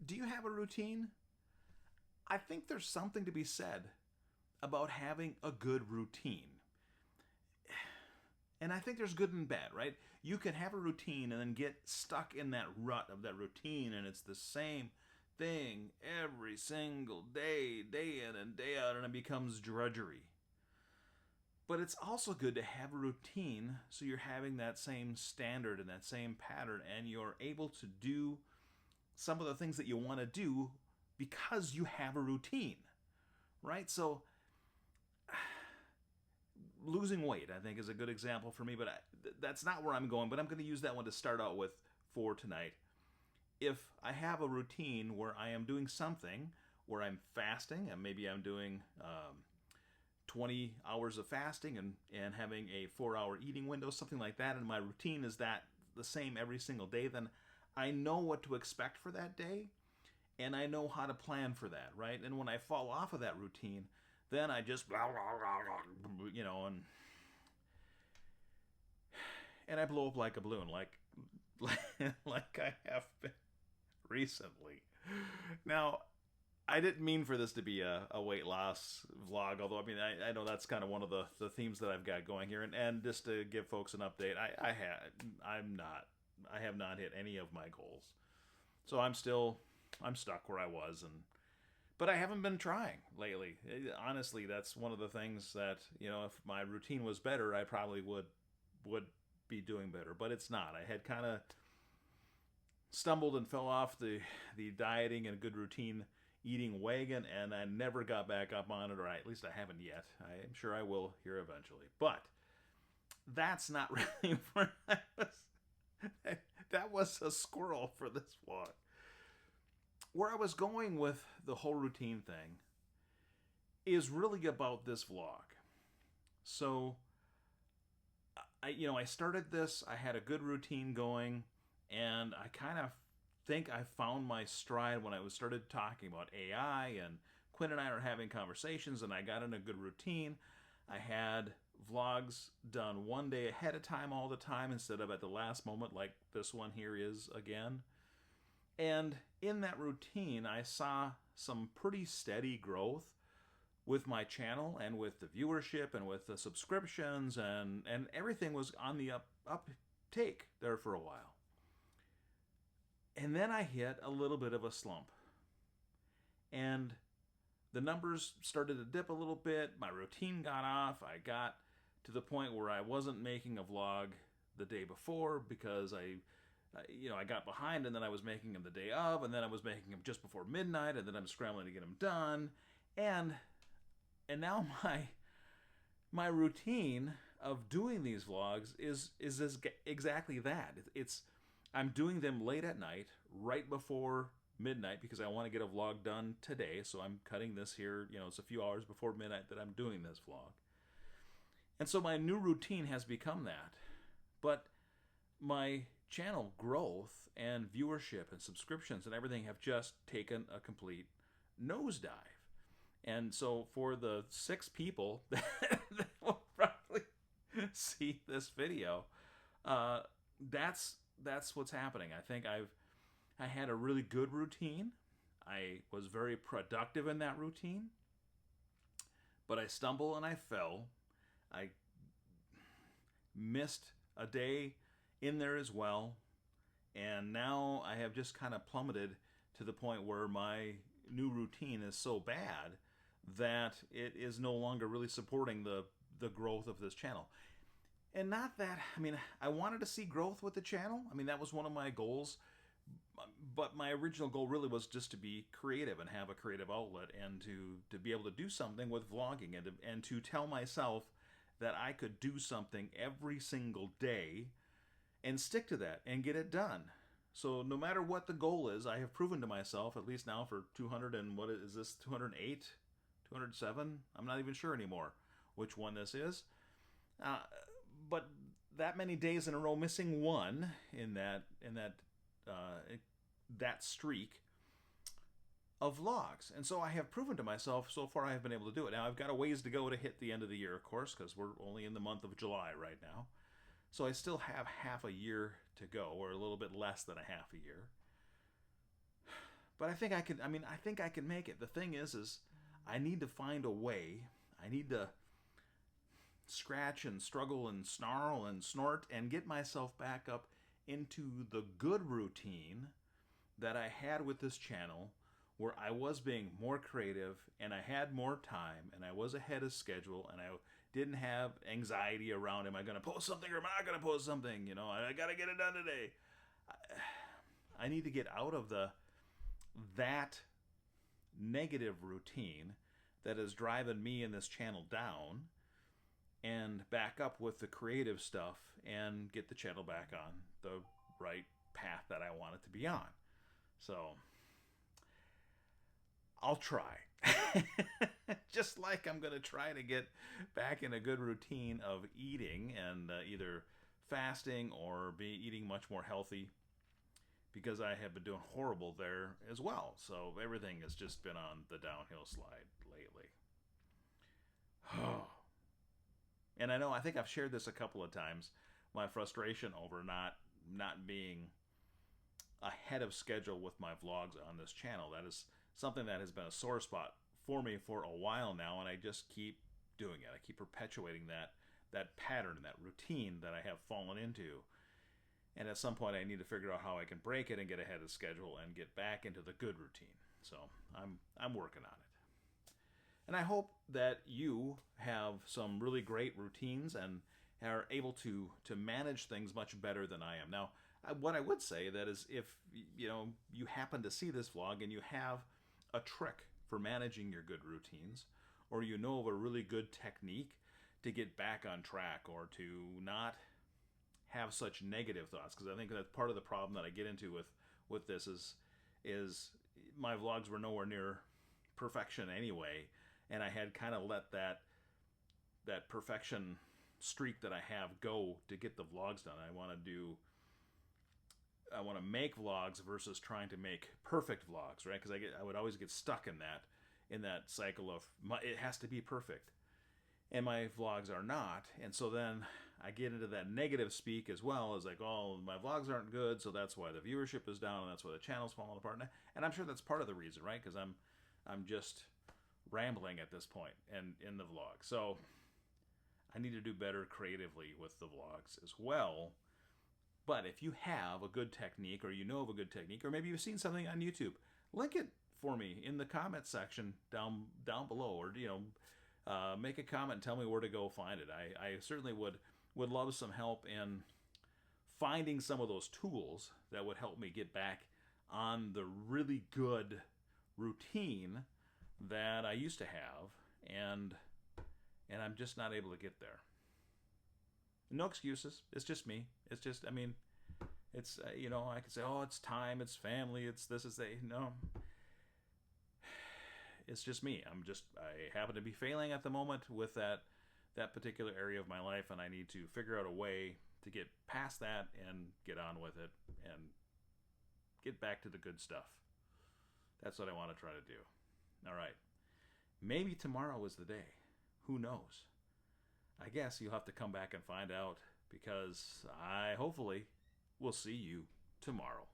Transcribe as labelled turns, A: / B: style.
A: Do you have a routine? I think there's something to be said about having a good routine. And I think there's good and bad, right? You can have a routine and then get stuck in that rut of that routine, and it's the same thing every single day, day in and day out, and it becomes drudgery. But it's also good to have a routine so you're having that same standard and that same pattern, and you're able to do some of the things that you want to do because you have a routine, right? So losing weight, I think, is a good example for me, but that's not where I'm going. But I'm going to use that one to start out with for tonight. If I have a routine where I am doing something, where I'm fasting, and maybe I'm doing 20 hours of fasting and having a 4-hour eating window, something like that, and my routine is that the same every single day, then I know what to expect for that day, and I know how to plan for that, right? And when I fall off of that routine, then I just, you know, and I blow up like a balloon, like I have been recently. Now, I didn't mean for this to be a weight loss vlog, although I mean I know that's kind of one of the themes that I've got going here, and just to give folks an update, I have not hit any of my goals, so I'm stuck where I was, but I haven't been trying lately. Honestly, that's one of the things that, if my routine was better, I probably would be doing better, but it's not. I had kind of stumbled and fell off the dieting and good routine eating wagon, and I never got back up on it, or at least I haven't yet. I'm sure I will here eventually. But that's not really where I was. That was a squirrel for this vlog. Where I was going with the whole routine thing is really about this vlog. So, I started this, I had a good routine going, and I kind of think I found my stride when I started talking about AI, and Quinn and I are having conversations, and I got in a good routine. I had vlogs done one day ahead of time all the time instead of at the last moment like this one here is again. And in that routine, I saw some pretty steady growth with my channel and with the viewership and with the subscriptions, and everything was on the uptake there for a while. And then I hit a little bit of a slump. And the numbers started to dip a little bit. My routine got off. I got to the point where I wasn't making a vlog the day before because I got behind, and then I was making them the day of, and then I was making them just before midnight, and then I'm scrambling to get them done. And now my routine of doing these vlogs is exactly that. I'm doing them late at night, right before midnight, because I want to get a vlog done today. So I'm cutting this here, it's a few hours before midnight that I'm doing this vlog. And so my new routine has become that. But my channel growth and viewership and subscriptions and everything have just taken a complete nosedive. And so for the 6 people that will probably see this video, that's what's happening. I think I had a really good routine. I was very productive in that routine. But I stumbled and I fell. I missed a day in there as well. And now I have just kind of plummeted to the point where my new routine is so bad that it is no longer really supporting the growth of this channel. And not that, I wanted to see growth with the channel. That was one of my goals. But my original goal really was just to be creative and have a creative outlet, and to be able to do something with vlogging, and to tell myself that I could do something every single day and stick to that and get it done. So no matter what the goal is, I have proven to myself, at least now for 200 and what is this, 208, 207? I'm not even sure anymore which one this is. But that many days in a row, missing one in that streak of vlogs. And so I have proven to myself, so far I have been able to do it. Now I've got a ways to go to hit the end of the year, of course, because we're only in the month of July right now. So I still have half a year to go, or a little bit less than a half a year. but I think I can. I mean, I think I can make it. The thing is I need to find a way. I need to scratch and struggle and snarl and snort and get myself back up into the good routine that I had with this channel, where I was being more creative and I had more time and I was ahead of schedule and I didn't have anxiety around, am I going to post something or am I not going to post something? You know, I got to get it done today. I need to get out of that negative routine that is driving me and this channel down, and back up with the creative stuff and get the channel back on the right path that I want it to be on. So I'll try. Just like I'm going to try to get back in a good routine of eating and either fasting or be eating much more healthy, because I have been doing horrible there as well. So everything has just been on the downhill slide lately. And I think I've shared this a couple of times, my frustration over not being ahead of schedule with my vlogs on this channel. That is something that has been a sore spot for me for a while now, and I just keep doing it. I keep perpetuating that pattern, that routine that I have fallen into. And at some point I need to figure out how I can break it and get ahead of schedule and get back into the good routine. So I'm working on it. And I hope that you have some really great routines and are able to manage things much better than I am. Now, what I would say that is, if you happen to see this vlog and you have a trick for managing your good routines, or you know of a really good technique to get back on track or to not have such negative thoughts, because I think that's part of the problem that I get into with this is my vlogs were nowhere near perfection anyway, and I had kind of let that perfection streak that I have go to get the vlogs done. I want to make vlogs versus trying to make perfect vlogs, right? Because I would always get stuck in that cycle of it has to be perfect, and my vlogs are not. And so then I get into that negative speak as well, as like, oh, my vlogs aren't good, so that's why the viewership is down, and that's why the channel's falling apart. And I'm sure that's part of the reason, right? Because I'm just rambling at this point and in the vlog. So I need to do better creatively with the vlogs as well. But if you have a good technique, or you know of a good technique, or maybe you've seen something on YouTube, link it for me in the comment section down below, or make a comment and tell me where to go find it. I certainly would love some help in finding some of those tools that would help me get back on the really good routine that I used to have, and I'm just not able to get there. No excuses. It's just me. It's just, it's, I could say, oh, it's time, it's family, it's this, it's that. No. It's just me. I happen to be failing at the moment with that particular area of my life, and I need to figure out a way to get past that and get on with it and get back to the good stuff. That's what I want to try to do. All right. Maybe tomorrow is the day. Who knows? I guess you'll have to come back and find out, because I hopefully will see you tomorrow.